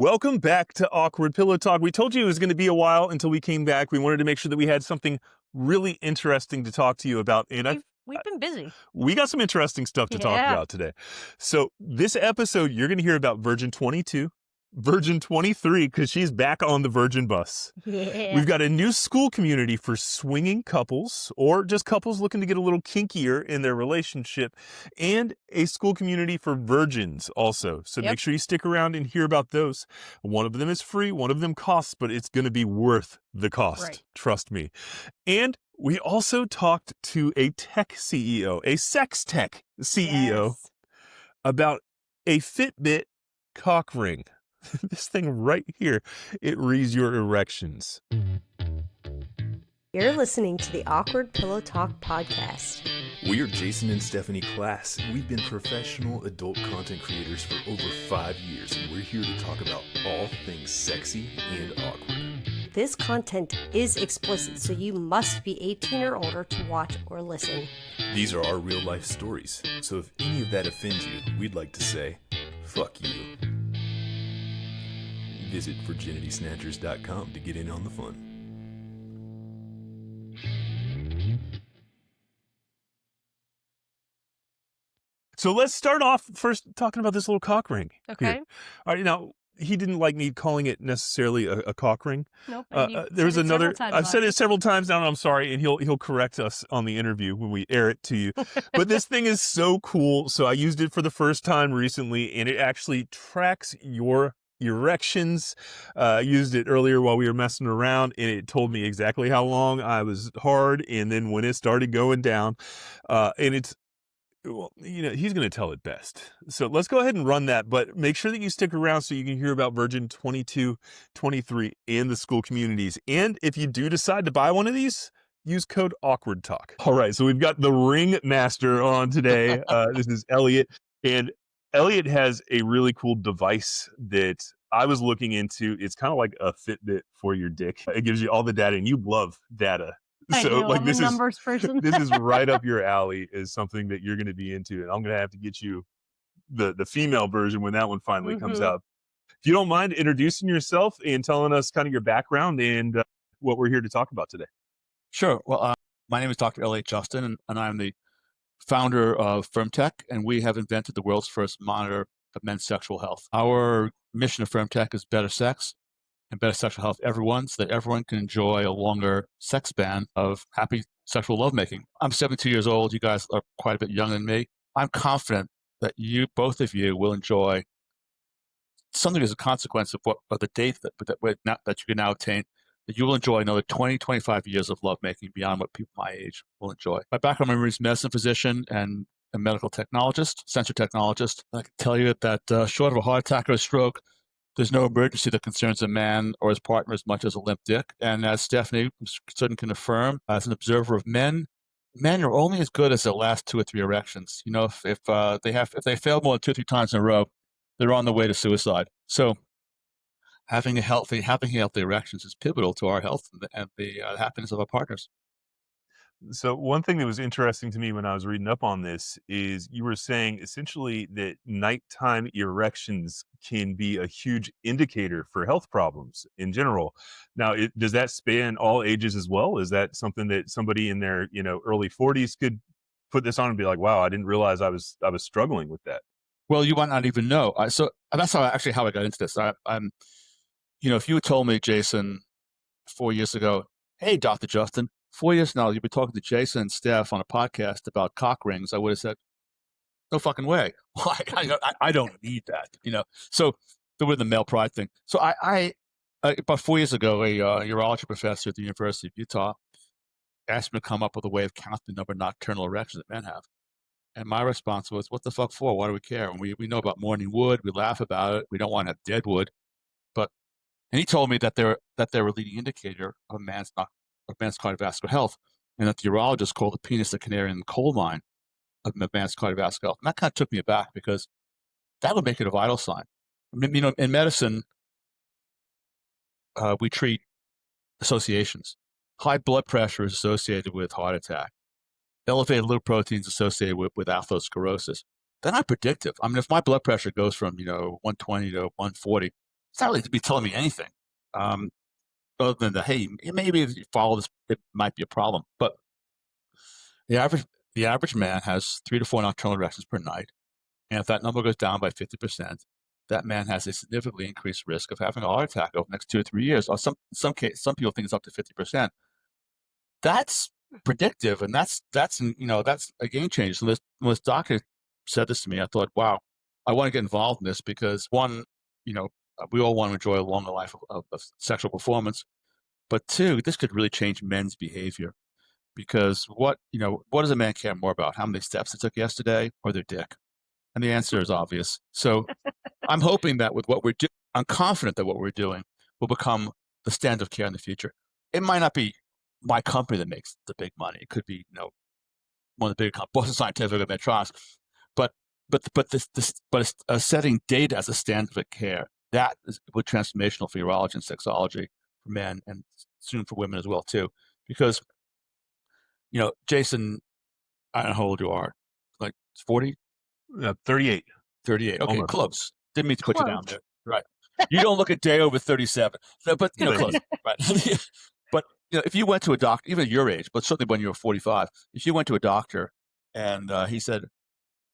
Welcome back to Awkward Pillow Talk. We told you it was going to be a while until we came back. We wanted to make sure that we had something really interesting to talk to you about. And We've been busy. we got some interesting stuff to talk about today. So this episode, you're going to hear about Virgin 22, Virgin 23, because she's back on the Virgin bus. Yeah. We've got a new school community for swinging couples or just couples looking to get a little kinkier in their relationship, and a school community for virgins also. So make sure you stick around and hear about those. One of them is free, one of them costs, but it's going to be worth the cost. Right. Trust me. And we also talked to a tech CEO, a sex tech CEO, about a Fitbit cock ring. This thing right here, it reads your erections. You're listening to the Awkward Pillow Talk podcast. We are Jason and Stephanie Class. We've been professional adult content creators for over 5 years, and we're here to talk about all things sexy and awkward. This content is explicit, so you must be 18 or older to watch or listen. These are our real life stories, so if any of that offends you, we'd like to say, fuck you. Visit VirginitySnatchers.com to get in on the fun. So let's start off first talking about this little cock ring. Okay. Here. All right, now, he didn't like me calling it necessarily a cock ring. Nope. There was another. I've said it several times now, and I'm sorry, and he'll correct us on the interview when we air it to you. But this thing is so cool. So I used it for the first time recently, and it actually tracks your erections. I used it earlier while we were messing around, and it told me exactly how long I was hard, and then when it started going down. And it's, well, you know, he's going to tell it best. So let's go ahead and run that, but make sure that you stick around so you can hear about Virgin 22, 23, and the school communities. And if you do decide to buy one of these, use code Awkward Talk. All right, so we've got the ring master on today. This is Elliot, and Elliot has a really cool device that I was looking into. It's kind of like a Fitbit for your dick. It gives you all the data, and you love data. I So know, like I'm this a numbers person. this is right up your alley, is something that you're going to be into, and I'm going to have to get you the female version when that one finally comes out. If you don't mind introducing yourself and telling us kind of your background and what we're here to talk about today. Sure. Well, my name is Dr. Elliot Justin, and I'm the founder of FirmTech, and we have invented the world's first monitor of men's sexual health. Our mission of FirmTech is better sex and better sexual health for everyone, so that everyone can enjoy a longer sex span of happy sexual lovemaking. I'm 72 years old. You guys are quite a bit younger than me. I'm confident that both of you will enjoy something as a consequence of the date that you can now attain, that you will enjoy another 20, 25 years of lovemaking beyond what people my age will enjoy. My background, I'm a emergency medicine physician and a medical technologist, sensor technologist. I can tell you that short of a heart attack or a stroke, there's no emergency that concerns a man or his partner as much as a limp dick. And as Stephanie certain can affirm, as an observer of men are only as good as their last 2 or 3 erections. You know, if they fail more than 2 or 3 times in a row, they're on the way to suicide. So having healthy erections is pivotal to our health and the happiness of our partners. So one thing that was interesting to me when I was reading up on this is you were saying essentially that nighttime erections can be a huge indicator for health problems in general. Now, does that span all ages as well? Is that something that somebody in their, early 40s could put this on and be like, wow, I didn't realize I was struggling with that? Well, you might not even know. So that's how I got into this. I'm, if you had told me, Jason, 4 years ago, hey, Dr. Justin, 4 years now, you'll be talking to Jason and Steph on a podcast about cock rings, I would have said, no fucking way. Why? I don't need that, So there was the male pride thing. So I about 4 years ago, a urology professor at the University of Utah asked me to come up with a way of counting the number of nocturnal erections that men have. And my response was, what the fuck for? Why do we care? And we know about morning wood. We laugh about it. We don't want to have dead wood. And he told me that they're a leading indicator of man's cardiovascular health, and that the urologist called the penis the canary in the coal mine of man's cardiovascular health. And that kind of took me aback, because that would make it a vital sign. I mean, in medicine, we treat associations. High blood pressure is associated with heart attack. Elevated liver proteins associated with atherosclerosis. They're not predictive. I mean, if my blood pressure goes from 120 to 140, It's not really to be telling me anything. Other than the, hey, maybe if you follow this, it might be a problem. But the average man has 3 to 4 nocturnal erections per night. And if that number goes down by 50%, that man has a significantly increased risk of having a heart attack over the next 2 or 3 years. Or some people think it's up to 50%. That's predictive, and that's a game changer. So when this doctor said this to me, I thought, wow, I want to get involved in this because one, we all want to enjoy a longer life of sexual performance, but two, this could really change men's behavior. Because what does a man care more about? How many steps they took yesterday or their dick? And the answer is obvious. So I'm hoping that with what we're doing, I'm confident that what we're doing will become the standard of care in the future. It might not be my company that makes the big money. It could be, one of the big companies, Boston Scientific or Medtronic. But setting data as a standard of care, that is transformational for urology and sexology for men and soon for women as well too. Because Jason, I don't know how old you are, like 40? 38. 38. Okay, Almost. Close. Didn't mean to put you down there. Right. You don't look a day over 37. No, but close. Right. But if you went to a doctor, even at your age, but certainly when you were 45, if you went to a doctor and he said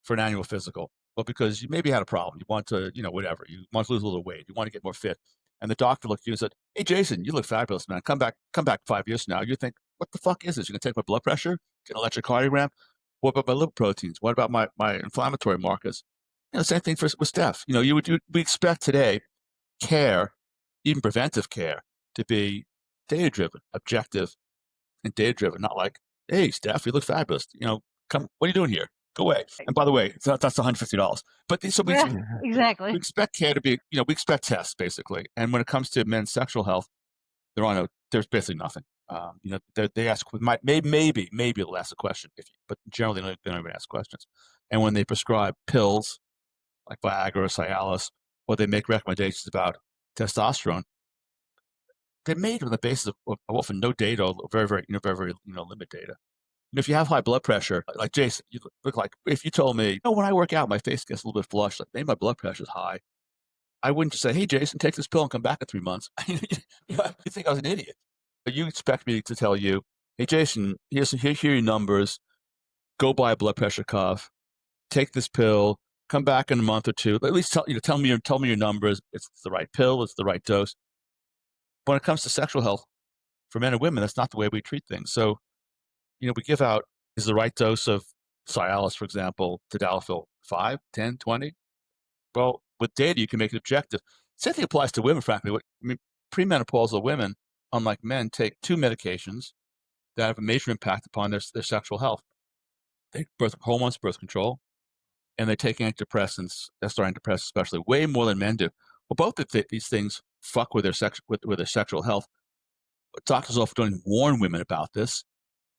for an annual physical, well, because you maybe had a problem, you want to, whatever, you want to lose a little weight, you want to get more fit, and the doctor looked at you and said, "Hey, Jason, you look fabulous, man. Come back 5 years from now." You think, "What the fuck is this? You're gonna take my blood pressure, get an electrocardiogram? What about my liver proteins? What about my inflammatory markers?" Same thing with Steph. We expect today care, even preventive care, to be data-driven, objective, and data-driven. Not like, "Hey, Steph, you look fabulous. Come. What are you doing here? Go away." And by the way, that's $150. But Exactly. we expect care to be, we expect tests basically. And when it comes to men's sexual health, there's basically nothing. They ask, maybe they'll ask a question, but generally they don't even ask questions. And when they prescribe pills like Viagra or Cialis, or they make recommendations about testosterone, they're made on the basis of often no data, or very, very, very limited data. If you have high blood pressure, like Jason, you look like, if you told me, when I work out, my face gets a little bit flushed, like maybe my blood pressure is high, I wouldn't just say, "Hey, Jason, take this pill and come back in 3 months." You think I was an idiot. You expect me to tell you, "Hey, Jason, here are your numbers. Go buy a blood pressure cuff. Take this pill. Come back in a month or two. At least tell me your numbers. It's the right pill. It's the right dose." When it comes to sexual health for men and women, that's not the way we treat things. So, we give out, is the right dose of Cialis, for example, tadalafil 5, 10, 20? Well, with data, you can make it objective. Same thing applies to women, frankly. Premenopausal women, unlike men, take 2 medications that have a major impact upon their sexual health. They take birth hormones, birth control, and they take antidepressants, estrogen antidepressants especially, way more than men do. Well, both of these things fuck with their sexual health. But doctors often don't warn women about this.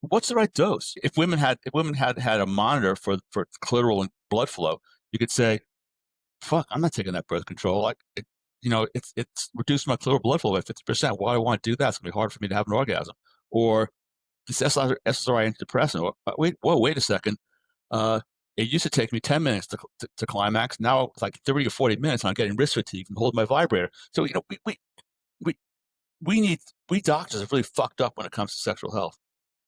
What's the right dose? If women had a monitor for clitoral and blood flow, you could say, "Fuck, I'm not taking that birth control. It's reduced my clitoral blood flow by 50%. Why do I want to do that? It's gonna be hard for me to have an orgasm." Or this SSRI antidepressant. Wait a second. It used to take me 10 minutes to climax. Now it's like 30 or 40 minutes, and I'm getting wrist fatigue from holding my vibrator. So we doctors are really fucked up when it comes to sexual health.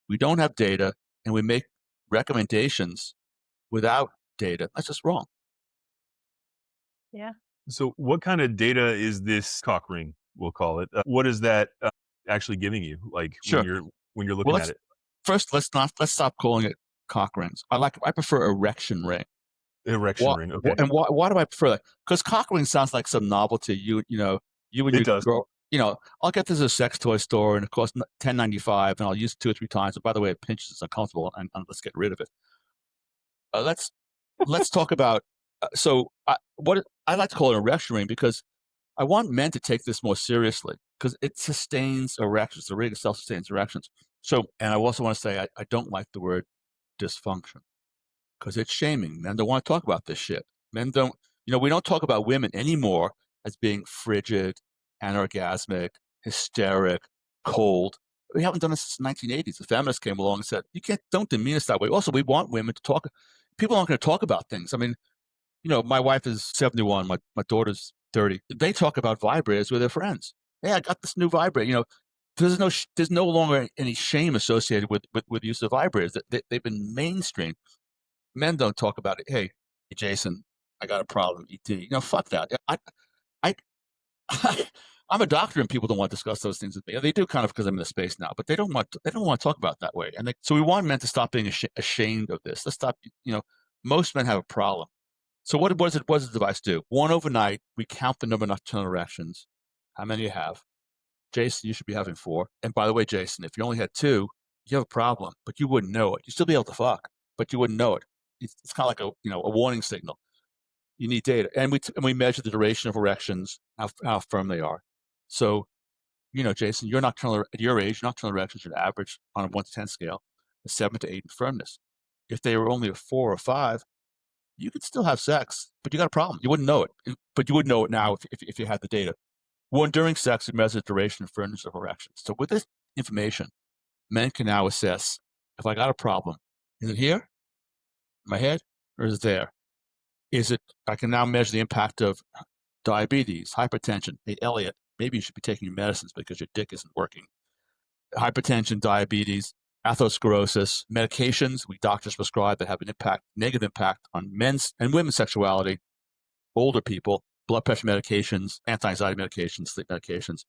We don't have data, and we make recommendations without data. That's just wrong. Yeah. So what kind of data is this cock ring, we'll call it? What is that actually giving you, like, Sure. when you're looking at it? First, let's stop calling it cock rings. I prefer erection ring. Erection ring, okay. And why do I prefer that? Because cock ring sounds like some novelty. You and your girl. I'll get this at a sex toy store, and it costs $10.95, and I'll use it 2 or 3 times. And by the way, it pinches, it's uncomfortable, and let's get rid of it. Let's talk about. What I like to call an erection ring, because I want men to take this more seriously, because it sustains erections. The ring itself sustains erections. So, and I also want to say I don't like the word dysfunction, because it's shaming. Men don't want to talk about this shit. Men don't. We don't talk about women anymore as being frigid, anorgasmic, hysteric, cold. We haven't done this since the 1980s. The feminists came along and said, don't demean us that way. Also, we want women to talk. People aren't going to talk about things. I mean, my wife is 71. My daughter's 30. They talk about vibrators with their friends. Hey, I got this new vibrator. There's no longer any shame associated with use of vibrators. They've been mainstream. Men don't talk about it. Hey, Jason, I got a problem. ET. Fuck that. I I'm a doctor, and people don't want to discuss those things with me. They do kind of because I'm in the space now, but they don't want to talk about it that way. And so we want men to stop being ashamed of this. Let's stop. Most men have a problem. So what does the device do? One overnight, we count the number of nocturnal erections, how many you have. Jason, you should be having 4. And by the way, Jason, if you only had 2, you have a problem, but you wouldn't know it. You'd still be able to fuck, but you wouldn't know it. It's kind of like a warning signal. You need data, and we measure the duration of erections, how firm they are. So, Jason, at your age, nocturnal erections should average on a 1 to 10 scale, a 7 to 8 in firmness. If they were only a 4 or 5, you could still have sex, but you got a problem. You wouldn't know it, but you would know it now if you had the data. When during sex, we measure the duration and firmness of erections. So with this information, men can now assess if I got a problem. Is it here, in my head, or is it there? I can now measure the impact of diabetes, hypertension. Hey, Elliot, maybe you should be taking your medicines because your dick isn't working. Hypertension, diabetes, atherosclerosis, medications we doctors prescribe that have an negative impact on men's and women's sexuality, older people, blood pressure medications, anti-anxiety medications, sleep medications,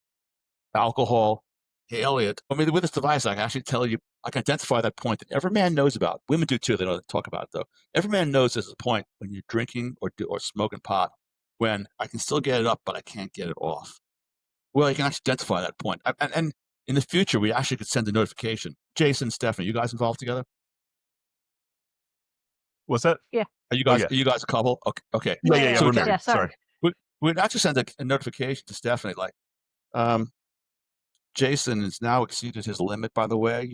alcohol. Hey, Elliot, with this device, I can actually tell you, I can identify that point that every man knows about. Women do too, they don't talk about it though. Every man knows there's a point when you're drinking or smoking pot when I can still get it up, but I can't get it off. Well, you can actually identify that point. And in the future, we actually could send a notification. Jason, Stephanie, you guys involved together? What's that? Yeah. Are you guys a couple? Okay. Yeah, So we're married. Yeah, sorry. We'd actually send a notification to Stephanie, like, Jason has now exceeded his limit, by the way.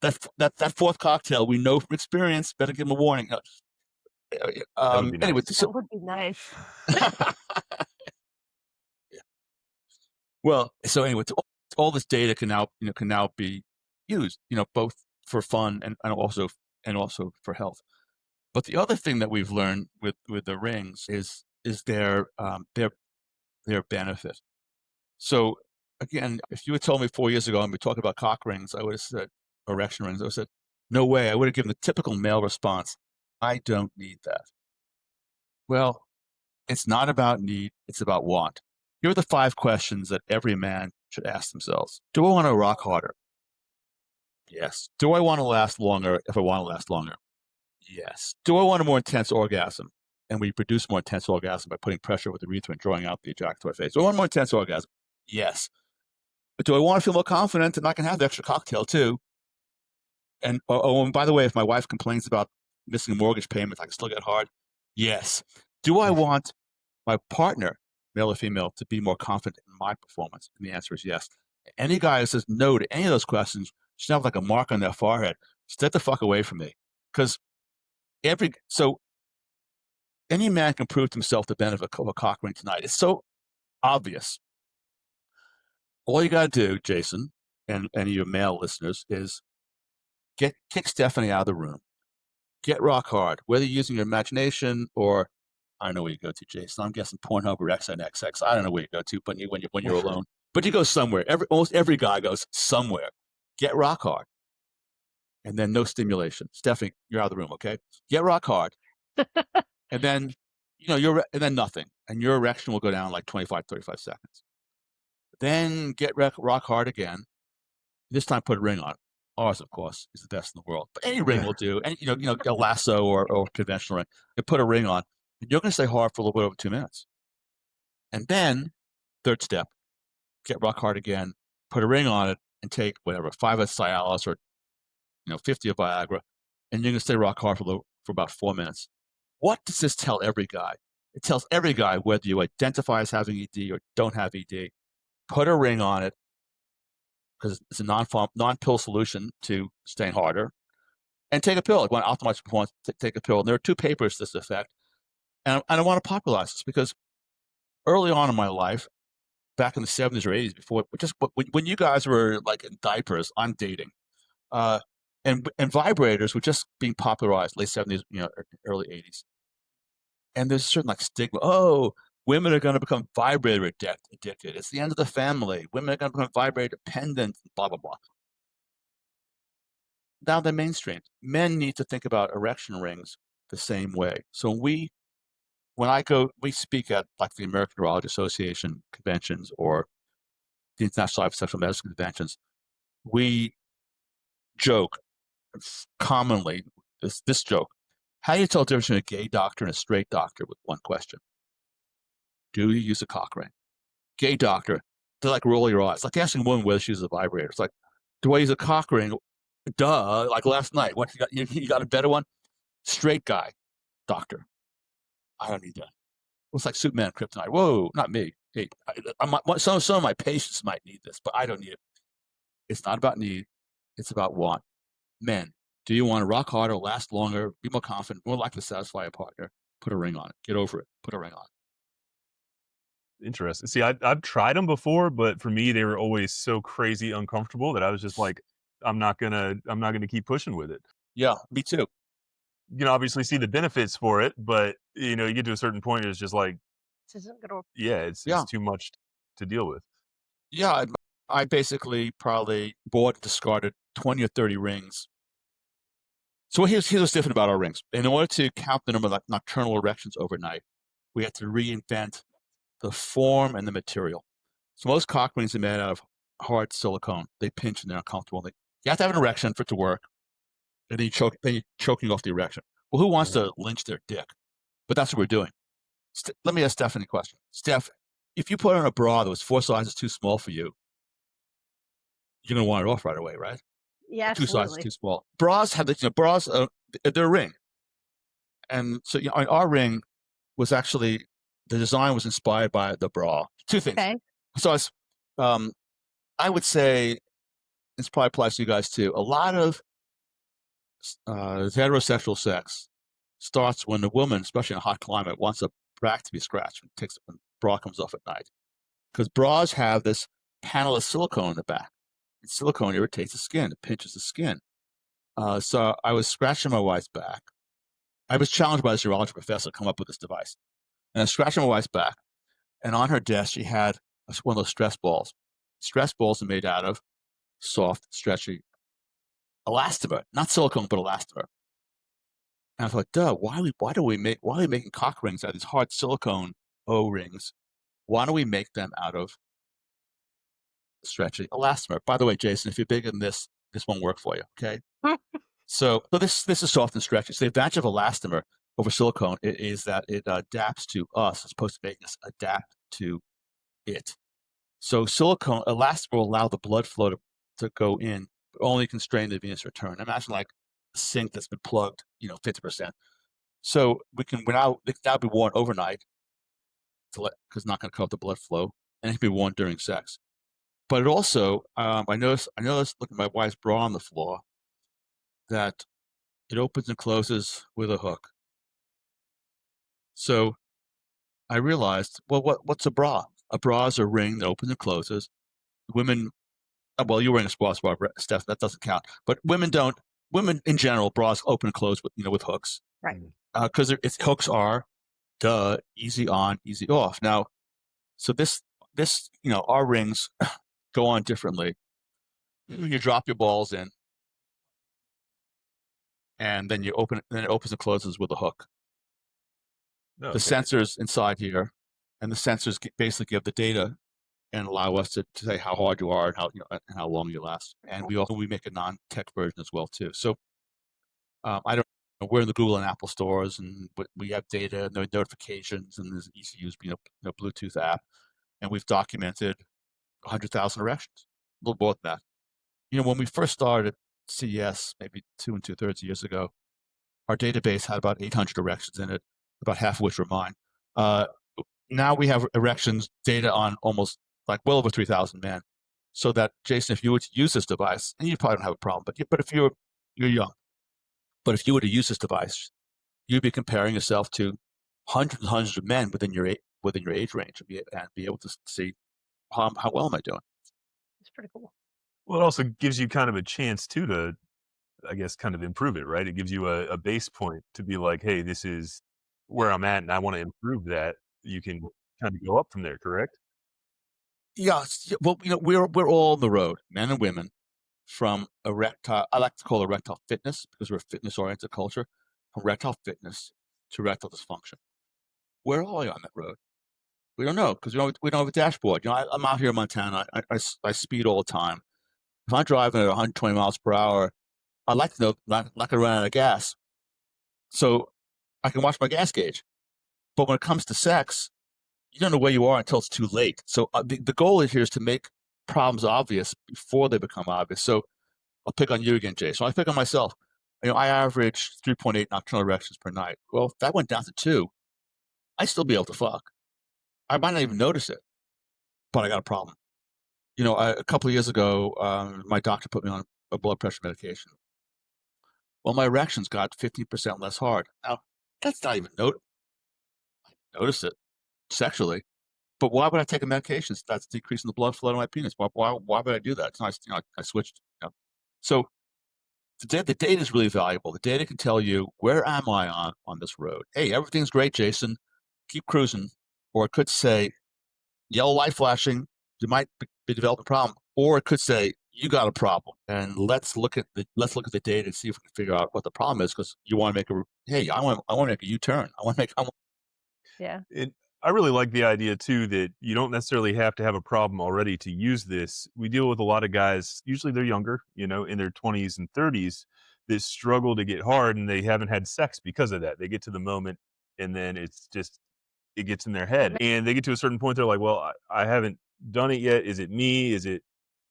That fourth cocktail, we know from experience, better give him a warning. Anyway, That would be nice. Well, so anyway, all this data can now be used, both for fun and also for health. But the other thing that we've learned with the rings is their benefit. So again, if you had told me 4 years ago and we talked about cock rings, I would have said erection rings. I would have said, no way. I would have given the typical male response. I don't need that. Well, it's not about need. It's about want. Here are the 5 questions that every man should ask themselves. Do I want to rock harder? Yes. Do I want to last longer if I want to last longer? Yes. Do I want a more intense orgasm? And we produce more intense orgasm by putting pressure with the urethra and drawing out the ejaculatory phase. Do I want more intense orgasm? Yes. But do I want to feel more confident and I can have the extra cocktail too? And by the way, if my wife complains about missing a mortgage payment, I can still get hard. Yes. Do I want my partner, male or female, to be more confident in my performance? And the answer is yes. Any guy who says no to any of those questions should have like a mark on their forehead. Stay the fuck away from me. Because any man can prove to himself the benefit of a cock ring tonight. It's so obvious. All you got to do, Jason, and any of your male listeners, is kick Stephanie out of the room. Get rock hard, whether you're using your imagination or, I don't know where you go to, Jason. I'm guessing Pornhub or XNXX. I don't know where you go to, but when you're alone. But you go somewhere. Almost every guy goes somewhere. Get rock hard. And then no stimulation. Stephanie, you're out of the room, okay? Get rock hard. And then, and then nothing. And your erection will go down like 25, 35 seconds. Then get rock hard again. This time put a ring on. Ours, of course, is the best in the world. But any ring will do. And a lasso or conventional ring. You put a ring on. And you're going to stay hard for a little bit over 2 minutes. And then, third step, get rock hard again, put a ring on it, and take whatever, 5 of Cialis or 50 of Viagra, and you're going to stay rock hard for about 4 minutes. What does this tell every guy? It tells every guy, whether you identify as having ED or don't have ED, put a ring on it, because it's a non-pill solution to staying harder, and take a pill. If you want to optimize performance, take a pill. And there are 2 papers to this effect. And I want to popularize this because early on in my life, back in the 70s or 80s, when you guys were like in diapers, I'm dating, and vibrators were just being popularized late 70s, early 80s. And there's a certain like stigma. Oh, Women are going to become vibrator addicted. It's the end of the family. Women are going to become vibrator dependent, blah, blah, blah. Now they're mainstream. Men need to think about erection rings the same way. So we speak at like the American Urology Association conventions or the International Society for Sexual Medicine conventions. We joke commonly, this joke. How do you tell the difference between a gay doctor and a straight doctor with one question? Do you use a cock ring? Gay doctor, they like roll your eyes. Like asking a woman whether she uses a vibrator. It's like, do I use a cock ring? Duh, like last night. What, you got a better one? Straight guy, doctor. I don't need that. It's like Superman kryptonite. Whoa, not me. Hey, some of my patients might need this, but I don't need it. It's not about need. It's about want. Men, do you want to rock harder, last longer, be more confident, more likely to satisfy a partner? Put a ring on it. Get over it. Put a ring on it. Interesting. See, I've tried them before, but for me, they were always so crazy uncomfortable that I was just like, I'm not gonna keep pushing with it. Yeah, me too. You can obviously see the benefits for it, but you get to a certain point, it's just like, This isn't gonna. it's too much to deal with. Yeah, I basically probably bought and discarded 20 or 30 rings. So here's what's different about our rings. In order to count the number of nocturnal erections overnight, we had to reinvent the form and the material. So most cock rings are made out of hard silicone. They pinch and they're uncomfortable. You have to have an erection for it to work, and then you're choking off the erection. Well, who wants to lynch their dick? But that's what we're doing. Let me ask Stephanie a question. Steph, if you put on a bra that was 4 sizes too small for you, you're going to want it off right away, right? Yeah, 2 absolutely. sizes too small. Bras have they're a ring. And so our ring was actually, the design was inspired by the bra. 2 things. Okay. So I would say, this probably applies to you guys too, a lot of heterosexual sex starts when the woman, especially in a hot climate, wants a back to be scratched when bra comes off at night. Because bras have this panel of silicone in the back. And silicone irritates the skin. It pinches the skin. So I was scratching my wife's back. I was challenged by this urology professor to come up with this device. And I was scratching my wife's back. And on her desk, she had one of those stress balls. Stress balls are made out of soft, stretchy elastomer. Not silicone, but elastomer. And I was like, duh, why are we making cock rings out of these hard silicone O-rings? Why don't we make them out of stretchy elastomer? By the way, Jason, if you're bigger than this won't work for you, okay? So this is soft and stretchy. So the advantage of elastomer over silicone is that it adapts to us as opposed to making us adapt to it. So silicone elastomer will allow the blood flow to go in, but only constrain the venous return. Imagine like a sink that's been plugged, 50%. So they can now be worn overnight because it's not going to cut off the blood flow, and it can be worn during sex. But it also, I noticed looking at my wife's bra on the floor, that it opens and closes with a hook. So I realized, well, what's a bra? A bra is a ring that opens and closes. Women, well, you're wearing a sports bra, Steph, that doesn't count. But women don't. Women in general, bras open and close with hooks. Right. Because its hooks are, easy on, easy off. Now, so this, our rings go on differently. You drop your balls in, and then it opens and closes with a hook. Okay. The sensors inside here, and the sensors basically give the data and allow us to say how hard you are and how long you last. And we make a non-tech version as well too. So I don't know, we're in the Google and Apple stores, and we have data and notifications, and there's an easy to use Bluetooth app, and we've documented 100,000 erections, a little more than that. When we first started CES, maybe 2 2/3 years ago, our database had about 800 erections in it, about half of which were mine. Now we have erections data on almost well over 3,000 men. So that, Jason, if you were to use this device, and you probably don't have a problem, but if you're young, but if you were to use this device, you'd be comparing yourself to hundreds and hundreds of men within your age range, and be able to see how well am I doing. It's pretty cool. Well, it also gives you kind of a chance too to, I guess, kind of improve it, right? It gives you a base point to be like, hey, this is where I'm at, and I want to improve that. You can kind of go up from there, correct? Yeah. Well, we're all on the road, men and women, from erectile. I like to call it erectile fitness because we're a fitness-oriented culture. From erectile fitness to erectile dysfunction. Where are you on that road? We don't know because we don't have a dashboard. I'm out here in Montana. I speed all the time. If I'm driving at 120 miles per hour, I'd like to know not going to run out of gas, so I can watch my gas gauge. But when it comes to sex, you don't know where you are until it's too late. So the goal here is to make problems obvious before they become obvious. So I'll pick on you again, Jay. So I pick on myself. I average 3.8 nocturnal erections per night. Well, if that went down to 2, I'd still be able to fuck. I might not even notice it, but I got a problem. A couple of years ago, my doctor put me on a blood pressure medication. Well, my erections got 15% less hard. Now, that's not even notice it sexually. But why would I take a medication that's decreasing the blood flow to my penis? Why would I do that? It's nice, I switched. So the data is really valuable. The data can tell you, where am I on this road? Hey, everything's great, Jason. Keep cruising. Or it could say, yellow light flashing, you might be developing a problem. Or it could say, you got a problem. And let's look at the data and see if we can figure out what the problem is, because you want to make I want to make a U-turn. Yeah. I really like the idea too that you don't necessarily have to have a problem already to use this. We deal with a lot of guys, usually they're younger, in their 20s and 30s, that struggle to get hard, and they haven't had sex because of that. They get to the moment and then it gets in their head, and they get to a certain point. They're like, well, I haven't done it yet. Is it me? Is it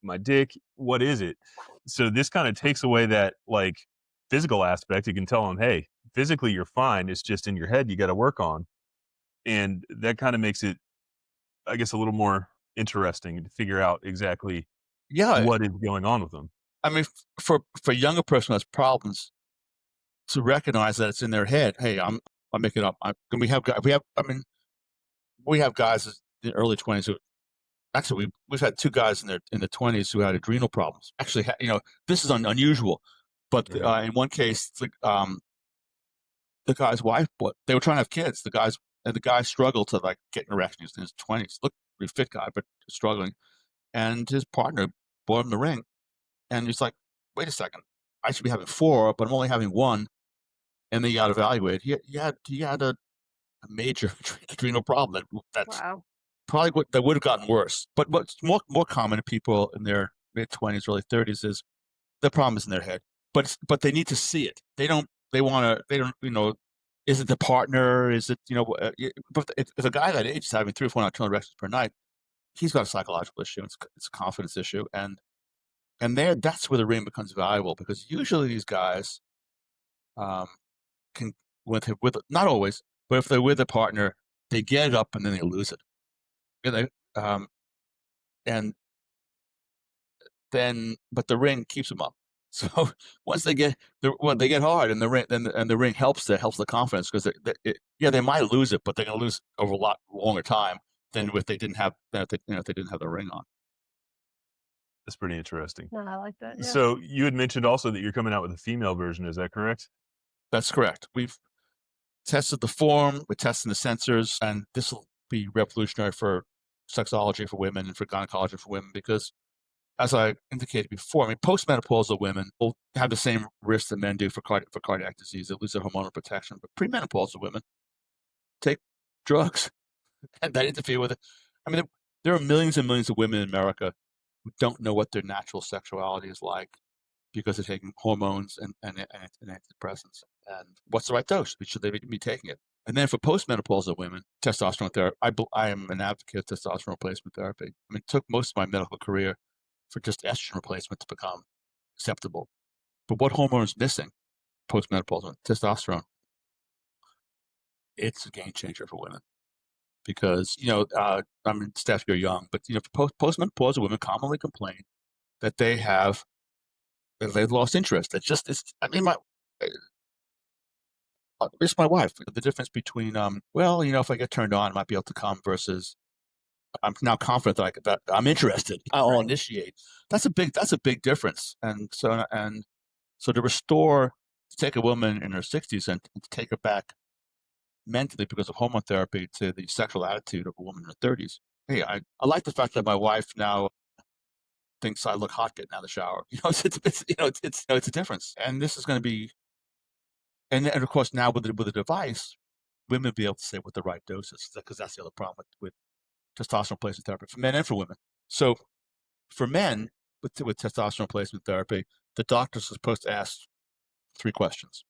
my dick? What is it? So this kind of takes away that like physical aspect. You can tell them, hey, physically you're fine. It's just in your head you got to work on. And that kind of makes it, I guess, a little more interesting to figure out exactly what is going on with them. I mean, for a younger person who has problems, to recognize that it's in their head. Hey, I'm making up. We have guys in the early 20s who actually we've had 2 guys in the 20s who had adrenal problems. Actually, this is unusual, but in one case, the guy's wife, they were trying to have kids. The guy struggled to like get an erection. He was in his 20s. Looked pretty fit guy, but struggling. And his partner bought him the ring. And he's like, wait a second, I should be having 4, but I'm only having 1. And then he got evaluated. He had a major adrenal problem that's Wow. probably that would have gotten worse. But what's more common to people in their mid-20s, early 30s is the problem is in their head. But they need to see it. They don't, is it the partner? Is it, if a guy that age is having 3 or 4 nocturnal erections per night, he's got a psychological issue. It's a confidence issue. And that's where the ring becomes valuable, because usually these guys can, with not always, but if they're with a partner, they get it up and then they lose it. But the ring keeps them up. So once they get hard, and the ring helps the confidence, because they might lose it, but they're going to lose over a lot longer time than if they didn't have if they didn't have the ring on. That's pretty interesting. No, I like that. Yeah. So you had mentioned also that you're coming out with a female version. Is that correct? That's correct. We've tested the form, we're testing the sensors, and this will be revolutionary for sexology for women and for gynecology for women, because, as I indicated before, postmenopausal women will have the same risk that men do for cardiac disease. They lose their hormonal protection. But premenopausal women take drugs, and that interfere with it. There are millions and millions of women in America who don't know what their natural sexuality is like, because they're taking hormones and antidepressants. And what's the right dose? Should they be taking it? And then for postmenopausal women, testosterone therapy. I am an advocate of testosterone replacement therapy. It took most of my medical career for just estrogen replacement to become acceptable. But what hormone is missing postmenopausal? Testosterone. It's a game changer for women, because Steph, you're young, but postmenopausal women commonly complain that they've lost interest. It's my wife. The difference between if I get turned on, I might be able to come, versus I'm now confident that I'm interested. I'll initiate. That's a big difference. And so to take a woman in her 60s and to take her back mentally because of hormone therapy to the sexual attitude of a woman in her 30s. Hey, I like the fact that my wife now thinks I look hot getting out of the shower. It's a difference. And this is going to be, and of course now with the device, women will be able to say what the right dose is, because that's the other problem with testosterone replacement therapy for men and for women. So for men with testosterone replacement therapy, the doctors are supposed to ask 3 questions.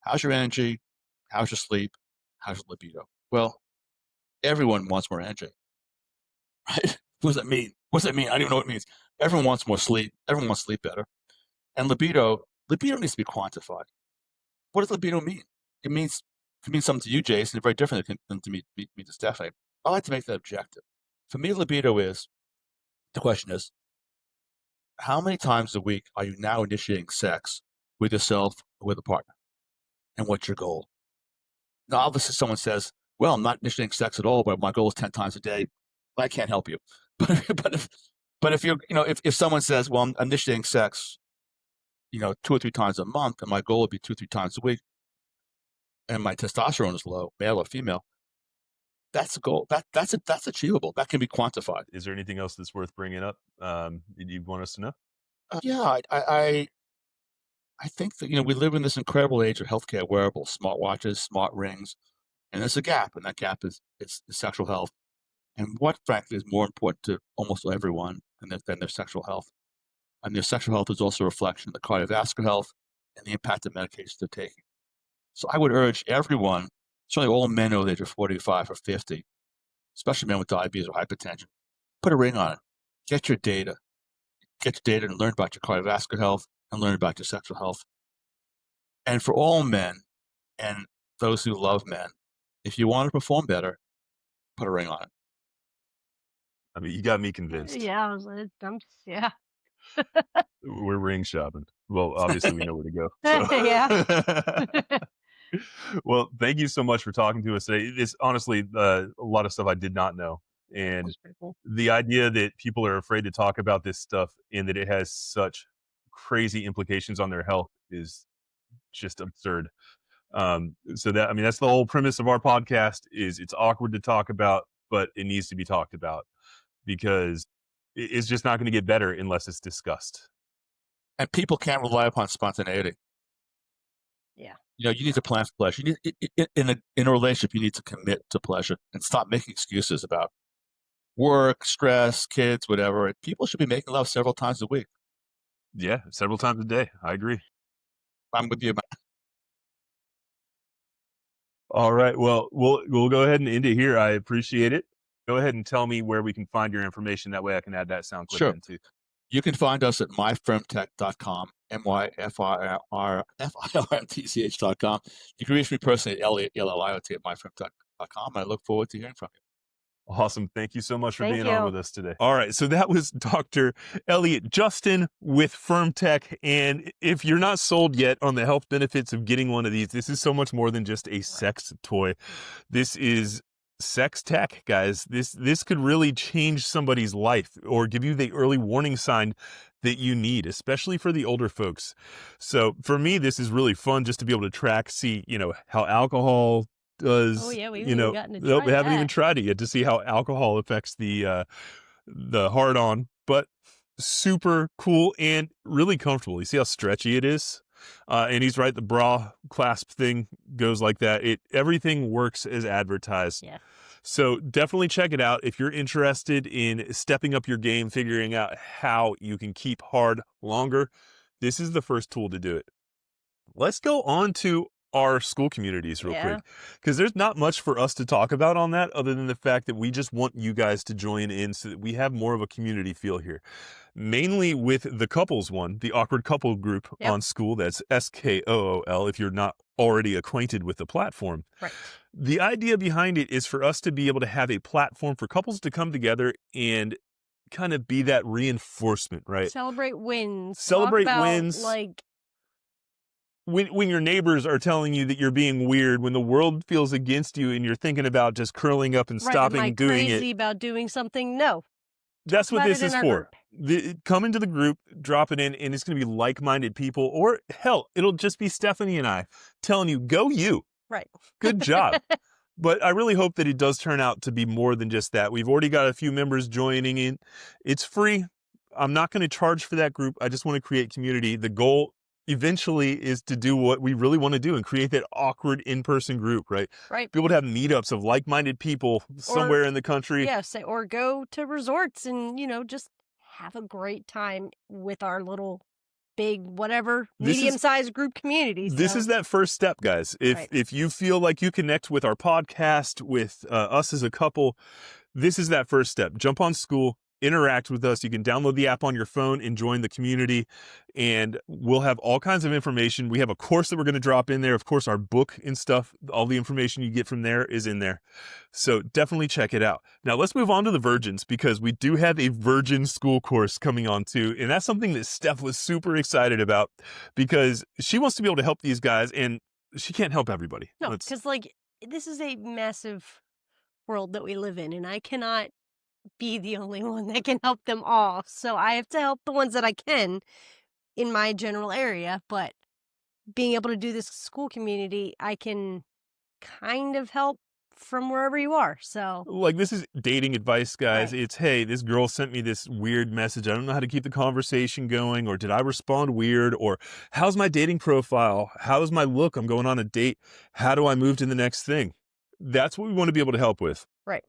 How's your energy? How's your sleep? How's your libido? Well, everyone wants more energy, right? What does that mean? What does that mean? I don't even know what it means. Everyone wants more sleep. Everyone wants to sleep better. And libido needs to be quantified. What does libido mean? It means something to you, Jason, very different than to me to Stephanie. I like to make that objective. For me, libido is, the question is, how many times a week are you now initiating sex with yourself or with a partner? And what's your goal? Now, obviously, someone says, well, I'm not initiating sex at all, but my goal is 10 times a day. I can't help you. But if you're, if someone says, well, I'm initiating sex, 2 or 3 times a month, and my goal would be 2 or 3 times a week, and my testosterone is low, male or female, that's a goal. That's achievable. That can be quantified. Is there anything else that's worth bringing up you want us to know? Yeah, I think that, we live in this incredible age of healthcare wearables, smartwatches, smart rings, and there's a gap, and that gap is sexual health. And what, frankly, is more important to almost everyone than their sexual health. And their sexual health is also a reflection of the cardiovascular health and the impact of medications they're taking. So I would urge everyone, certainly all men over the age of 45 or 50, especially men with diabetes or hypertension, put a ring on it. Get your data. Get your data and learn about your cardiovascular health and learn about your sexual health. And for all men and those who love men, if you want to perform better, put a ring on it. I mean, you got me convinced. Yeah, yeah. We're ring shopping. Well, obviously we know where to go. Yeah. Well, thank you so much for talking to us today. It's honestly a lot of stuff I did not know. And That's pretty cool. the idea that people are afraid to talk about this stuff and that it has such crazy implications on their health is just absurd. So that's the whole premise of our podcast. Is it's awkward to talk about, but it needs to be talked about, because it's just not going to get better unless it's discussed. And people can't rely upon spontaneity. Yeah. You need to plan for pleasure. You need, in a relationship, you need to commit to pleasure and stop making excuses about work, stress, kids, whatever. People should be making love several times a week. Yeah, several times a day. I agree. I'm with you. All right. Well, we'll go ahead and end it here. I appreciate it. Go ahead and tell me where we can find your information. That way I can add that sound clip in too. You can find us at myfirmtech.com, myfirmtch.com. You can reach me personally at Elliot, Elliot at myfirmtech.com. I look forward to hearing from you. Awesome. Thank you so much for being on with us today. All right. So that was Dr. Elliot Justin with FirmTech. And if you're not sold yet on the health benefits of getting one of these, this is so much more than just a sex toy. This is sex tech, guys. This could really change somebody's life or give you the early warning sign that you need, especially for the older folks. So for me, this is really fun just to be able to track, see, how alcohol does. Oh yeah, we haven't even tried it yet to see how alcohol affects the hard on, but super cool and really comfortable. You see how stretchy it is? And he's right, the bra clasp thing goes like that. Everything works as advertised. Yeah. So definitely check it out if you're interested in stepping up your game, figuring out how you can keep hard longer. This is the first tool to do it. Let's go on to our school communities real quick, because there's not much for us to talk about on that other than the fact that we just want you guys to join in so that we have more of a community feel here, mainly with the couples one, the awkward couple group on SKOOL. That's SKOOL if you're not already acquainted with the platform. Right. The idea behind it is for us to be able to have a platform for couples to come together and kind of be that reinforcement, right? Celebrate wins. Celebrate wins. Like when your neighbors are telling you that you're being weird, when the world feels against you and you're thinking about just curling up and stopping doing it. Crazy about doing something. No. That's what this is for. Come into the group, drop it in, and it's going to be like-minded people. Or hell, it'll just be Stephanie and I telling you, go you. Right. Good job. But I really hope that it does turn out to be more than just that. We've already got a few members joining in. It's free. I'm not going to charge for that group. I just want to create community. The goal eventually is to do what we really want to do and create that awkward in-person group, right? Right. Be able to have meetups of like-minded people somewhere in the country. Yeah, or go to resorts and, just have a great time with our little big whatever medium-sized group community. This is that first step, guys. If you feel like you connect with our podcast, with us as a couple, this is that first step. Jump on SKOOL, interact with us. You can download the app on your phone and join the community, and we'll have all kinds of information. We have a course that we're going to drop in there. Of course, our book and stuff, all the information you get from there is in there. So definitely check it out. Now let's move on to the virgins, because we do have a virgin SKOOL course coming on too. And that's something that Steph was super excited about, because she wants to be able to help these guys, and she can't help everybody. No, because this is a massive world that we live in, and I cannot be the only one that can help them all. So I have to help the ones that I can in my general area, but being able to do this SKOOL community, I can kind of help from wherever you are. So like, this is dating advice, guys. Right. It's, hey, this girl sent me this weird message. I don't know how to keep the conversation going, or did I respond weird, or how's my dating profile? How's my look? I'm going on a date. How do I move to the next thing? That's what we want to be able to help with. Right.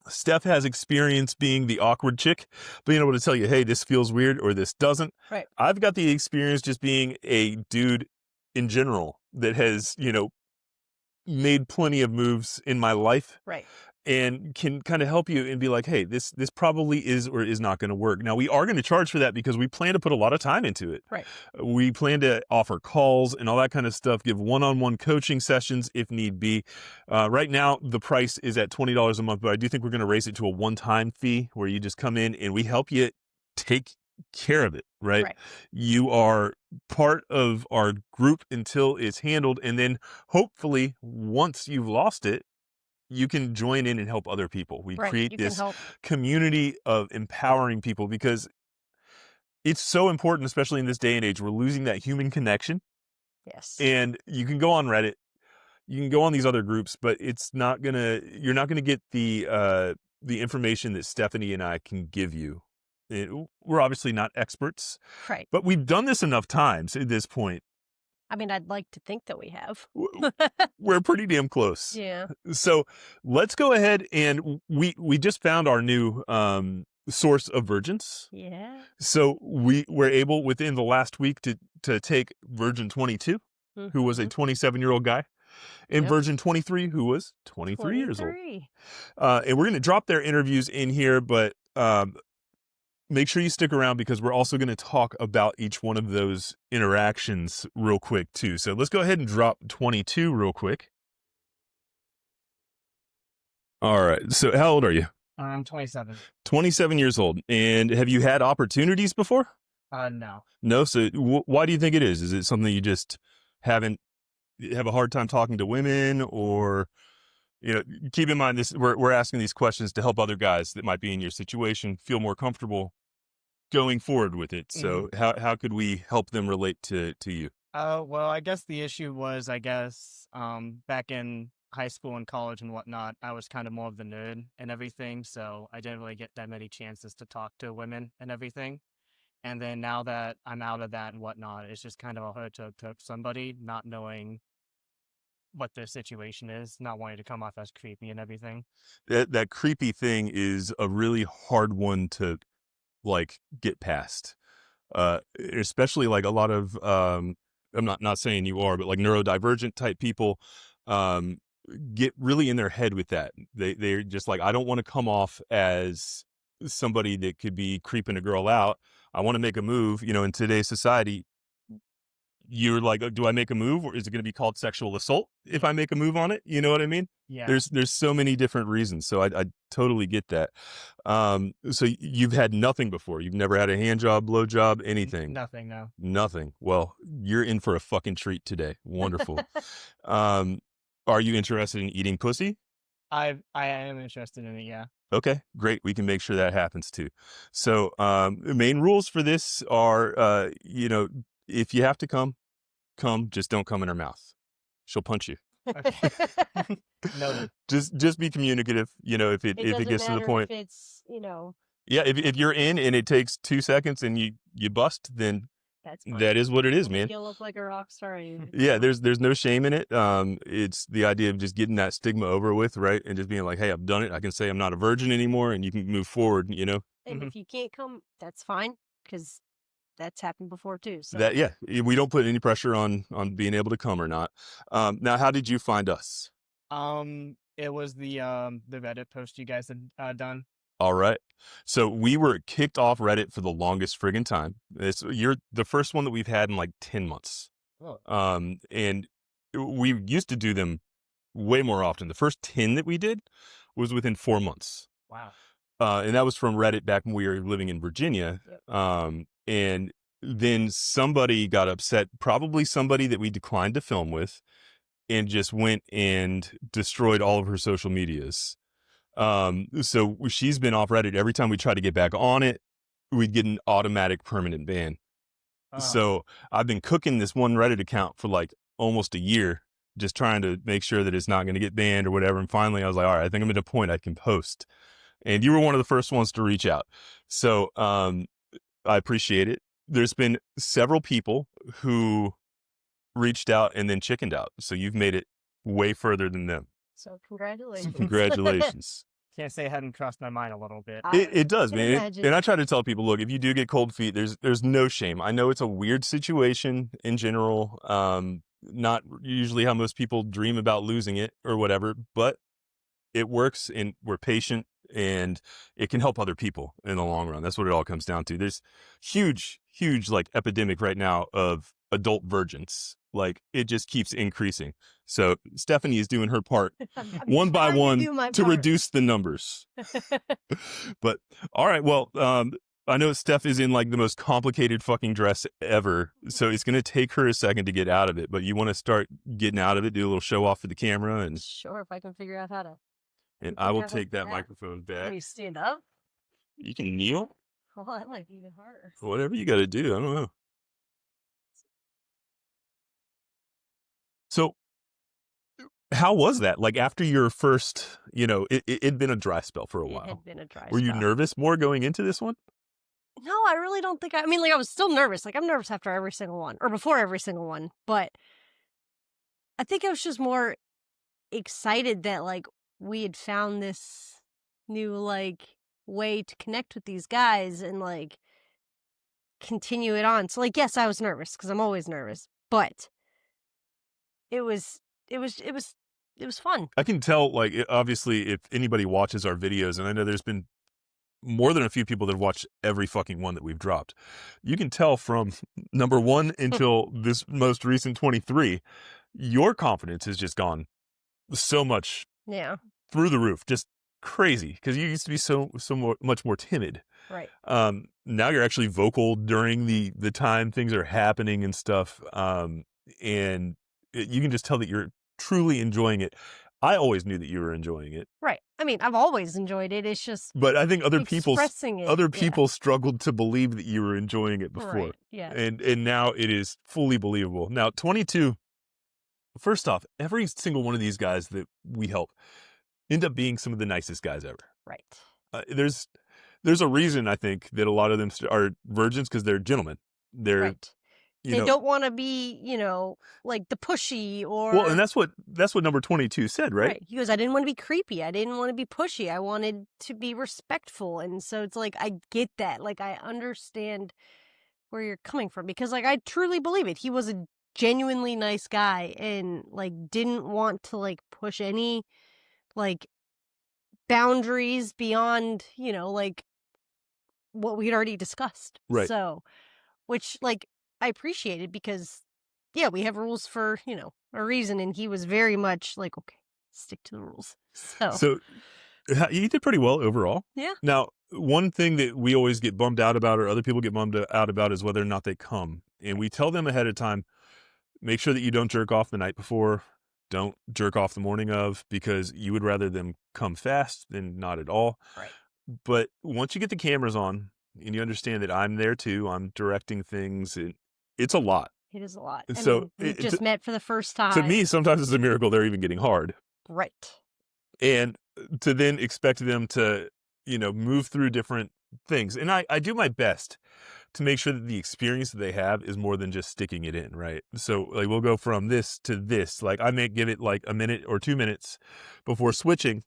Steph has experience being the awkward chick, being able to tell you, hey, this feels weird or this doesn't. Right. I've got the experience just being a dude in general that has, made plenty of moves in my life. Right. And can kind of help you and be like, hey, this probably is or is not going to work. Now, we are going to charge for that because we plan to put a lot of time into it. Right. We plan to offer calls and all that kind of stuff, give one-on-one coaching sessions if need be. Right now, the price is at $20 a month, but I do think we're going to raise it to a one-time fee where you just come in and we help you take care of it, right? You are part of our group until it's handled. And then hopefully once you've lost it, you can join in and help other people. We create this community of empowering people, because it's so important, especially in this day and age. We're losing that human connection. Yes. And you can go on Reddit, you can go on these other groups, but you're not gonna get the information that Stephanie and I can give you. We're obviously not experts, Right. but we've done this enough times at this point. I mean, I'd like to think that we have. We're pretty damn close. Yeah. So let's go ahead, and we just found our new source of virgins. Yeah. So we were able within the last week to take Virgin 22, who was a 27-year-old guy, and Virgin 23, who was 23 years old. And we're going to drop their interviews in here, but make sure you stick around, because we're also going to talk about each one of those interactions real quick too. So let's go ahead and drop 22 real quick. All right. So how old are you? I'm 27. 27 years old. And have you had opportunities before? No. No. So why do you think it is? Is it something you just have a hard time talking to women, or, keep in mind this, we're asking these questions to help other guys that might be in your situation feel more comfortable going forward with it. So how could we help them relate to you? Well, I guess the issue was, back in high school and college and whatnot, I was kind of more of the nerd and everything. So I didn't really get that many chances to talk to women and everything. And then now that I'm out of that and whatnot, it's just kind of a hard to approach somebody not knowing what their situation is, not wanting to come off as creepy and everything. That creepy thing is a really hard one to get past, especially a lot of I'm not saying you are, but neurodivergent type people get really in their head with that. They're just I don't want to come off as somebody that could be creeping a girl out. I want to make a move. In today's society, you're do I make a move, or is it going to be called sexual assault if I make a move on it? You know what I mean? Yeah. There's so many different reasons. So I totally get that. So you've had nothing before. You've never had a hand job, blow job, anything. Nothing. No. Nothing. Well, you're in for a fucking treat today. Wonderful. Are you interested in eating pussy? I am interested in it. Yeah. Okay, great. We can make sure that happens too. So the main rules for this are, if you have to come, just don't come in her mouth. She'll punch you. Okay. Noted. Just be communicative. You know, if it doesn't gets to the matter point. if it's, Yeah, if you're in and it takes 2 seconds and you bust, then that's fine. that is what it is, Make man. you look like a rock star. Yeah, there's no shame in it. It's the idea of just getting that stigma over with, right? And just being like, hey, I've done it. I can say I'm not a virgin anymore, and you can move forward. You know And if you can't come, that's fine, because that's happened before too. So that. Yeah, we don't put any pressure on being able to come or not. Now, how did you find us? It was the Reddit post you guys had done. All right. So we were kicked off Reddit for the longest friggin' time. You're the first one that we've had in like 10 months. Oh. And we used to do them way more often. The first 10 that we did was within 4 months. Wow. And that was from Reddit back when we were living in Virginia. Yep. And then somebody got upset, probably somebody that we declined to film with, and just went and destroyed all of her social medias. So she's been off Reddit. Every time we try to get back on it, we'd get an automatic permanent ban. So I've been cooking this one Reddit account for like almost a year, just trying to make sure that it's not going to get banned or whatever. And finally I was like, all right, I think I'm at a point I can post. And you were one of the first ones to reach out. So, I appreciate it. There's been several people who reached out and then chickened out. So you've made it way further than them. So congratulations. Congratulations. Can't say it hadn't crossed my mind a little bit. It does, can man. imagine. And I try to tell people, look, if you do get cold feet, there's no shame. I know it's a weird situation in general. Not usually how most people dream about losing it or whatever, but it works and we're patient and it can help other people in the long run. That's what it all comes down to. There's huge like epidemic right now of adult virgins. Like it just keeps increasing. So Stephanie is doing her part I'm one by trying to one do my to part. reduce the numbers. But all right, well, I know Steph is in like the most complicated fucking dress ever, so it's gonna take her a second to get out of it. But you want to start getting out of it, do a little show off for the camera, and Sure, if I can figure out how to. I will figure out take that that. microphone Let back. me stand up. You can kneel, Oh, that might be even harder. whatever you got to do. I don't know. So, how was that? Like after your first, it'd been a dry spell for a It while. had been a dry Were you spell. nervous more going into this one? No, I really don't think I mean, like, I was still nervous. Like, I'm nervous after every single one, or before every single one. But I think I was just more excited that, like, we had found this new, like, way to connect with these guys and, like, continue it on. So, like, yes, I was nervous because I'm always nervous, but it was fun. I can tell, like, obviously, if anybody watches our videos, and I know there's been more than a few people that have watched every fucking one that we've dropped, you can tell from number 1 until this most recent 23, your confidence has just gone so much Yeah, through the roof, just crazy, because you used to be so much more timid. right. Now you're actually vocal during the time things are happening and stuff, and you can just tell that you're truly enjoying it. I always knew that you were enjoying it, Right. I mean, I've always enjoyed it. It's just but I think other people expressing it. Yeah. struggled to believe that you were enjoying it before. Right. Yeah. And now it is fully believable. Now 22, first off, every single one of these guys that we help end up being some of the nicest guys ever. Right. There's a reason, I think, that a lot of them are virgins, because they're gentlemen. They're Right. They don't want to be, like the pushy or. well, and that's what number 22 said, right? He goes, I didn't want to be creepy. I didn't want to be pushy. I wanted to be respectful. And so it's like, I get that. Like, I understand where you're coming from, because, like, I truly believe it. He was a genuinely nice guy and, like, didn't want to, like, push any, like, boundaries beyond, like, what we had already discussed. Right. So, which, like, I appreciated, because, yeah, we have rules for, a reason. And he was very much like, okay, stick to the rules. So you did pretty well overall. Yeah. Now, one thing that we always get bummed out about, or other people get bummed out about, is whether or not they come. And we tell them ahead of time, make sure that you don't jerk off the night before. Don't jerk off the morning of, because you would rather them come fast than not at all. Right. But once you get the cameras on and you understand that I'm there too, I'm directing things, and it's a lot. It is a lot. I So mean, we just met for the first time. to me, sometimes it's a miracle they're even getting hard. Right. And to then expect them to, move through different things. And I do my best to make sure that the experience that they have is more than just sticking it in, right? So like we'll go from this to this. Like I may give it like a minute or 2 minutes before switching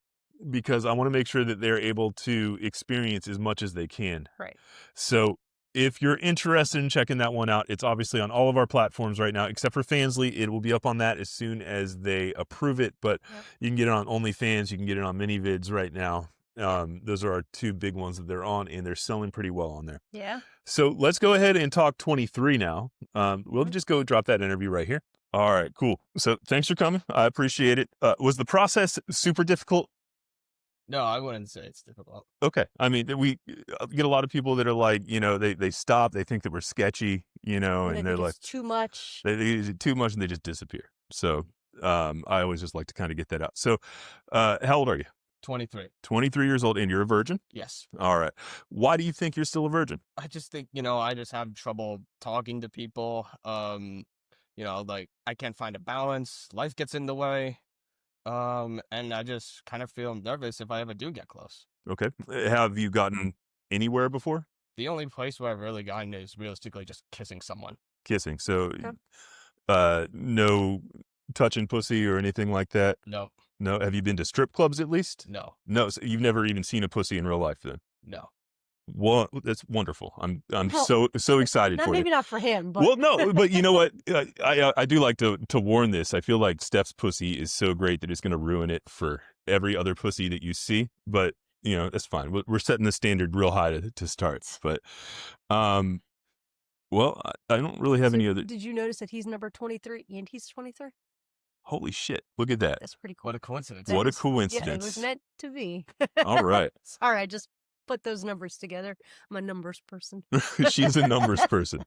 because I want to make sure that they're able to experience as much as they can. Right. So if you're interested in checking that one out, it's obviously on all of our platforms right now, except for Fansly. It will be up on that as soon as they approve it, but you can get it on OnlyFans. You can get it on ManyVids right now. Those are our two big ones that they're on, and they're selling pretty well on there. Yeah. So let's go ahead and talk 23 now. We'll just go drop that interview right here. All right, cool. So thanks for coming. I appreciate it. Was the process super difficult? No, I wouldn't say it's difficult. Okay. I mean, we get a lot of people that are like, they stop, they think that we're sketchy, and they're like, too much. they use it too much and they just disappear. So I always just like to kind of get that out. So how old are you? 23. 23 years old, and you're a virgin? Yes. All right. Why do you think you're still a virgin? I just think, I just have trouble talking to people. Like I can't find a balance. Life gets in the way. And I just kind of feel nervous if I ever do get close. Okay. Have you gotten anywhere before? The only place where I've really gotten is realistically just kissing someone. Kissing. So, no touching pussy or anything like that? No. No. Have you been to strip clubs at least? No. No. So you've never even seen a pussy in real life then? No. Well, that's wonderful. I'm Well, so excited for you. Maybe not for him, but Well, no, but you know what? I do like to warn this. I feel like Steph's pussy is so great that it's going to ruin it for every other pussy that you see. But that's fine. We're setting the standard real high to start. But, well, I don't really have any other. Did you notice that he's number 23 and he's 23? Holy shit! Look at that. That's pretty cool. What a coincidence. What a Yeah, it coincidence. was meant to be. All right. Sorry, I just put those numbers together. I'm a numbers person. She's a numbers person.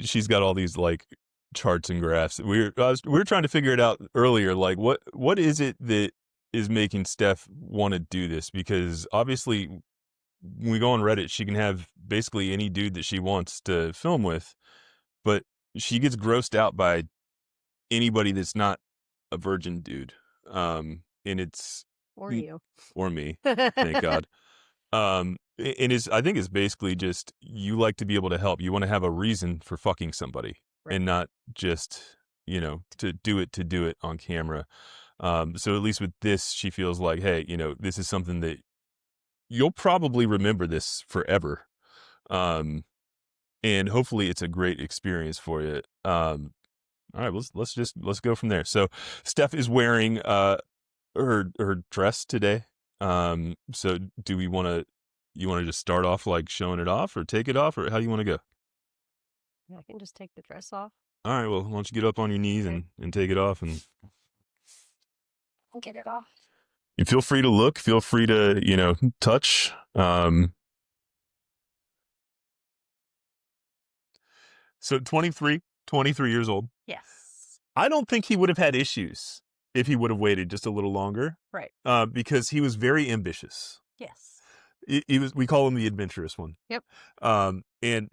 She's got all these like charts and graphs. We were trying to figure it out earlier. Like, what is it that is making Steph want to do this? Because obviously, when we go on Reddit, she can have basically any dude that she wants to film with, but she gets grossed out by anybody that's not a virgin dude. And it's Or you. or me. Thank God. And I think it's basically just you like to be able to help. You want to have a reason for fucking somebody and not just, to do it on camera. So at least with this, she feels like, hey, this is something that you'll probably remember this forever. And hopefully it's a great experience for you. All right, let's go from there. So Steph is wearing her dress today. So do you want to just start off like showing it off or take it off, or how do you want to go? I can just take the dress off. All right, well, why don't you get up on your knees and take it off, and Get it off. you feel free to look, feel free to, touch. So 23 years old. Yes. I don't think he would have had issues if he would have waited just a little longer. Right. Because he was very ambitious. Yes. We call him the adventurous one. Yep. And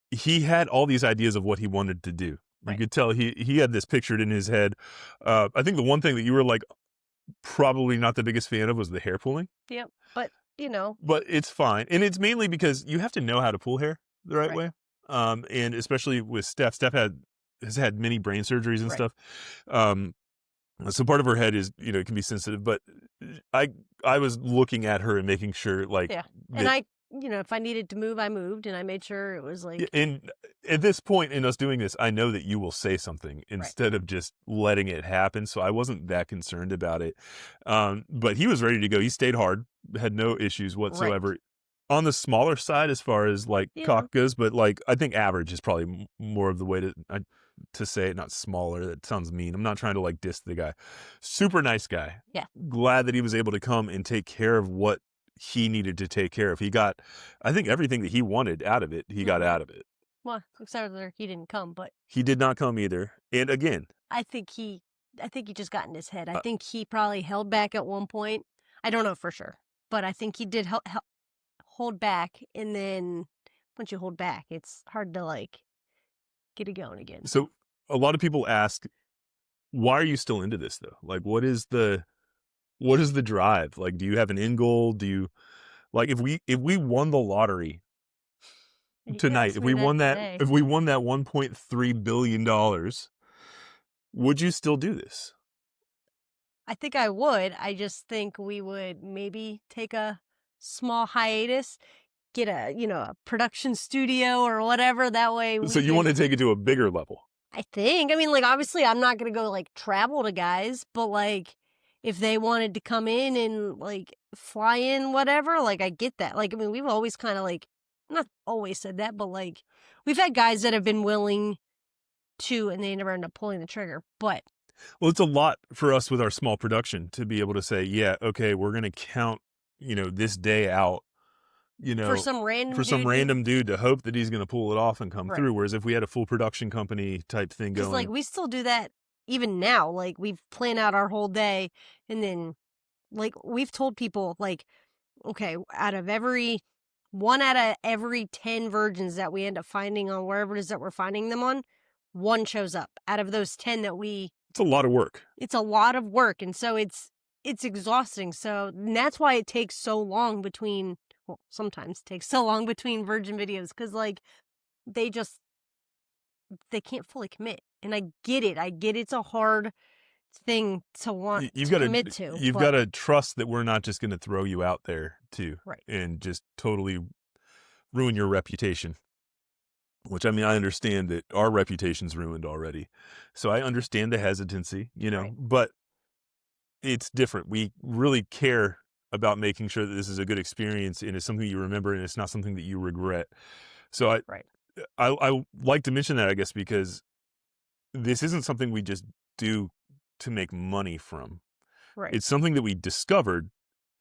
he had all these ideas of what he wanted to do. You could tell he had this pictured in his head. I think the one thing that you were like probably not the biggest fan of was the hair pulling. Yep. But, But it's fine. And it's mainly because you have to know how to pull hair the right way. And especially with Steph has had many brain surgeries and stuff. So part of her head is, it can be sensitive, but I was looking at her and making sure and I, if I needed to move, I moved, and I made sure it was like. And at this point in us doing this, I know that you will say something instead of just letting it happen. So I wasn't that concerned about it. But he was ready to go. He stayed hard, had no issues whatsoever. On the smaller side as far as cock goes, but I think average is probably more of the way to say it, not smaller. That sounds mean. I'm not trying to diss the guy. Super nice guy. Yeah. Glad that he was able to come and take care of what he needed to take care of. He got, I think, everything that he wanted out of it. He got out of it. Well, except that he didn't come, but He did not come either. And again, I think he just got in his head. I think he probably held back at one point. I don't know for sure, but I think he did hold back. And then once you hold back, it's hard to get it going again. So a lot of people ask, why are you still into this though? Like, what is the drive? Like, do you have an end goal? Do you, like, if we won the lottery tonight, if we won that $1.3 billion, would you still do this? I think I would. I just think we would maybe take a small hiatus, get a production studio or whatever. That way we So you want to take it to a bigger level? I think. I mean, like, obviously I'm not going to go like travel to guys, but like if they wanted to come in and like fly in, whatever, like I get that. Like, I mean, we've always kind of like, not always said that, but like we've had guys that have been willing to, and they never end up pulling the trigger. But well, it's a lot for us with our small production to be able to say, yeah, okay, we're going to count, this day out, for some random dude to hope that he's going to pull it off and come through. Whereas if we had a full production company type thing going, like we still do that even now. Like we've planned out our whole day, and then like we've told people like, okay, out of every 10 virgins that we end up finding on wherever it is that we're finding them on, one shows up out of those 10 that it's a lot of work. It's a lot of work. And so it's exhausting. So that's why it takes so long between, well, sometimes takes so long between virgin videos. Cause like they can't fully commit. And I get it. It's a hard thing to want to commit to. You've got to trust that we're not just going to throw you out there too. Right. And just totally ruin your reputation. Which, I mean, I understand that our reputation's ruined already. So I understand the hesitancy, but it's different. We really care about making sure that this is a good experience and it's something you remember and it's not something that you regret. So I like to mention that, I guess, because this isn't something we just do to make money from. Right. It's something that we discovered,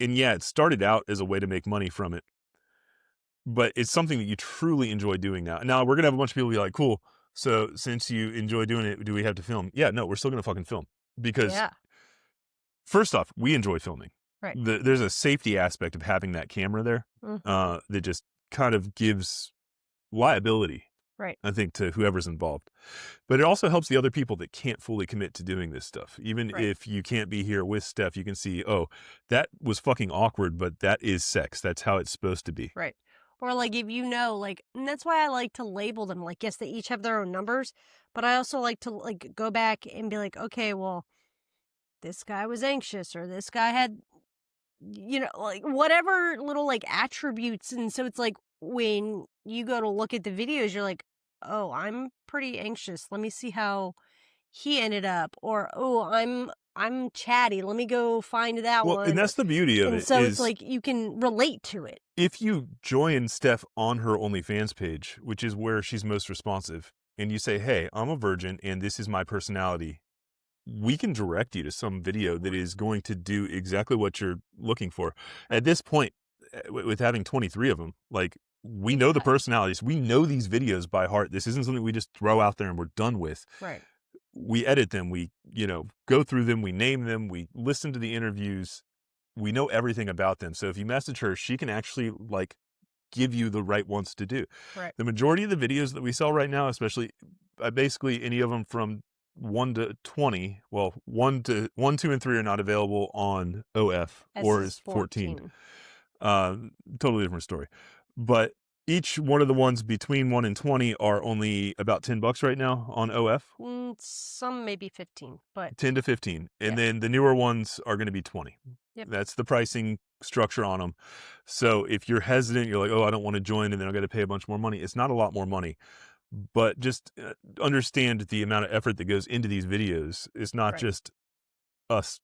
and yeah, it started out as a way to make money from it. But it's something that you truly enjoy doing now. Now, we're going to have a bunch of people be like, cool, so since you enjoy doing it, do we have to film? Yeah, no, we're still going to fucking film. Because first off, we enjoy filming. Right. There's a safety aspect of having that camera there that just kind of gives liability, right, I think, to whoever's involved. But it also helps the other people that can't fully commit to doing this stuff. Even if you can't be here with Steph, you can see, oh, that was fucking awkward, but that is sex. That's how it's supposed to be. Right. Or like if like, and that's why I like to label them. Like, yes, they each have their own numbers, but I also like to like go back and be like, okay, well, this guy was anxious, or this guy had, like whatever little like attributes. And so it's like when you go to look at the videos, you're like, oh, I'm pretty anxious. Let me see how he ended up. Or, oh, I'm chatty. Let me go find that one. And that's the beauty of it. So it's like you can relate to it. If you join Steph on her OnlyFans page, which is where she's most responsive, and you say, hey, I'm a virgin and this is my personality, we can direct you to some video that is going to do exactly what you're looking for. At this point, with having 23 of them, like, we know the personalities. We know these videos by heart. This isn't something we just throw out there and we're done with. Right. We edit them. We, go through them. We name them. We listen to the interviews. We know everything about them. So if you message her, she can actually like give you the right ones to do. Right. The majority of the videos that we sell right now, especially basically any of them from 1 to 20, well, 1, 2, and 3 are not available on OF or is 14. Totally different story. But each one of the ones between 1 and 20 are only about $10 right now on OF. Some maybe 15, but 10 to 15. And then the newer ones are going to be 20. Yep. That's the pricing structure on them. So if you're hesitant, you're like, oh, I don't want to join, and then I got to pay a bunch more money. It's not a lot more money, but just understand the amount of effort that goes into these videos. It's not just us,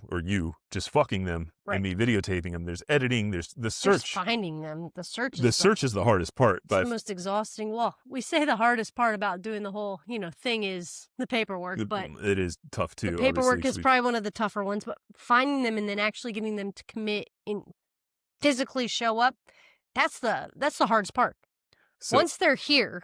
or you just fucking them and me videotaping them. There's editing. There's the search. There's finding them. The search is the hardest part. It's the most exhausting. Well, we say the hardest part about doing the whole, thing is the paperwork, but it is tough too. The paperwork is probably one of the tougher ones, but finding them and then actually getting them to commit and physically show up, that's the hardest part. So, once they're here,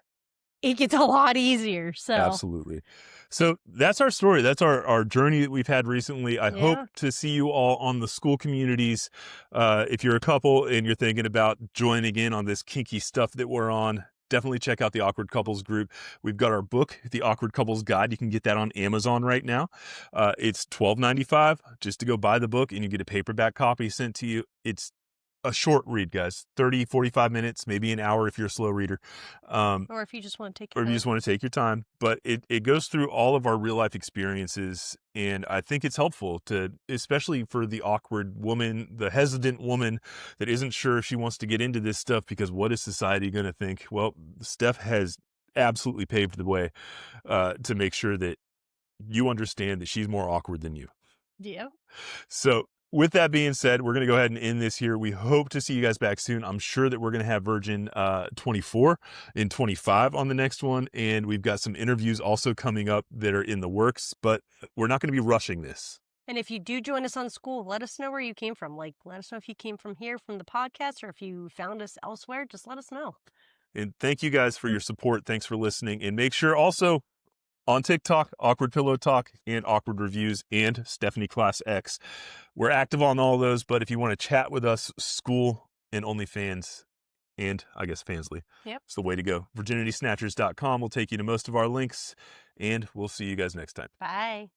it gets a lot easier. So absolutely. So that's our story. That's our journey that we've had recently. I hope to see you all on the SKOOL communities. If you're a couple and you're thinking about joining in on this kinky stuff that we're on, definitely check out the Awkward Couples group. We've got our book, The Awkward Couples Guide. You can get that on Amazon right now. It's $12.95 just to go buy the book, and you get a paperback copy sent to you. It's a short read, guys, 30, 45 minutes, maybe an hour if you're a slow reader. Or if you just want to take or if you just want to take your time. But it goes through all of our real life experiences. And I think it's helpful to, especially for the awkward woman, the hesitant woman that isn't sure if she wants to get into this stuff because what is society going to think? Well, Steph has absolutely paved the way to make sure that you understand that she's more awkward than you. Yeah. So with that being said, we're going to go ahead and end this here. We hope to see you guys back soon. I'm sure that we're going to have Virgin 24 and 25 on the next one. And we've got some interviews also coming up that are in the works, but we're not going to be rushing this. And if you do join us on SKOOL, let us know where you came from. Like, let us know if you came from here, from the podcast, or if you found us elsewhere. Just let us know. And thank you guys for your support. Thanks for listening. And make sure also on TikTok, Awkward Pillow Talk and Awkward Reviews and Stephanie Class X. We're active on all those, but if you want to chat with us, SKOOL and OnlyFans and I guess Fansly. Yep. It's the way to go. VirginitySnatchers.com will take you to most of our links, and we'll see you guys next time. Bye.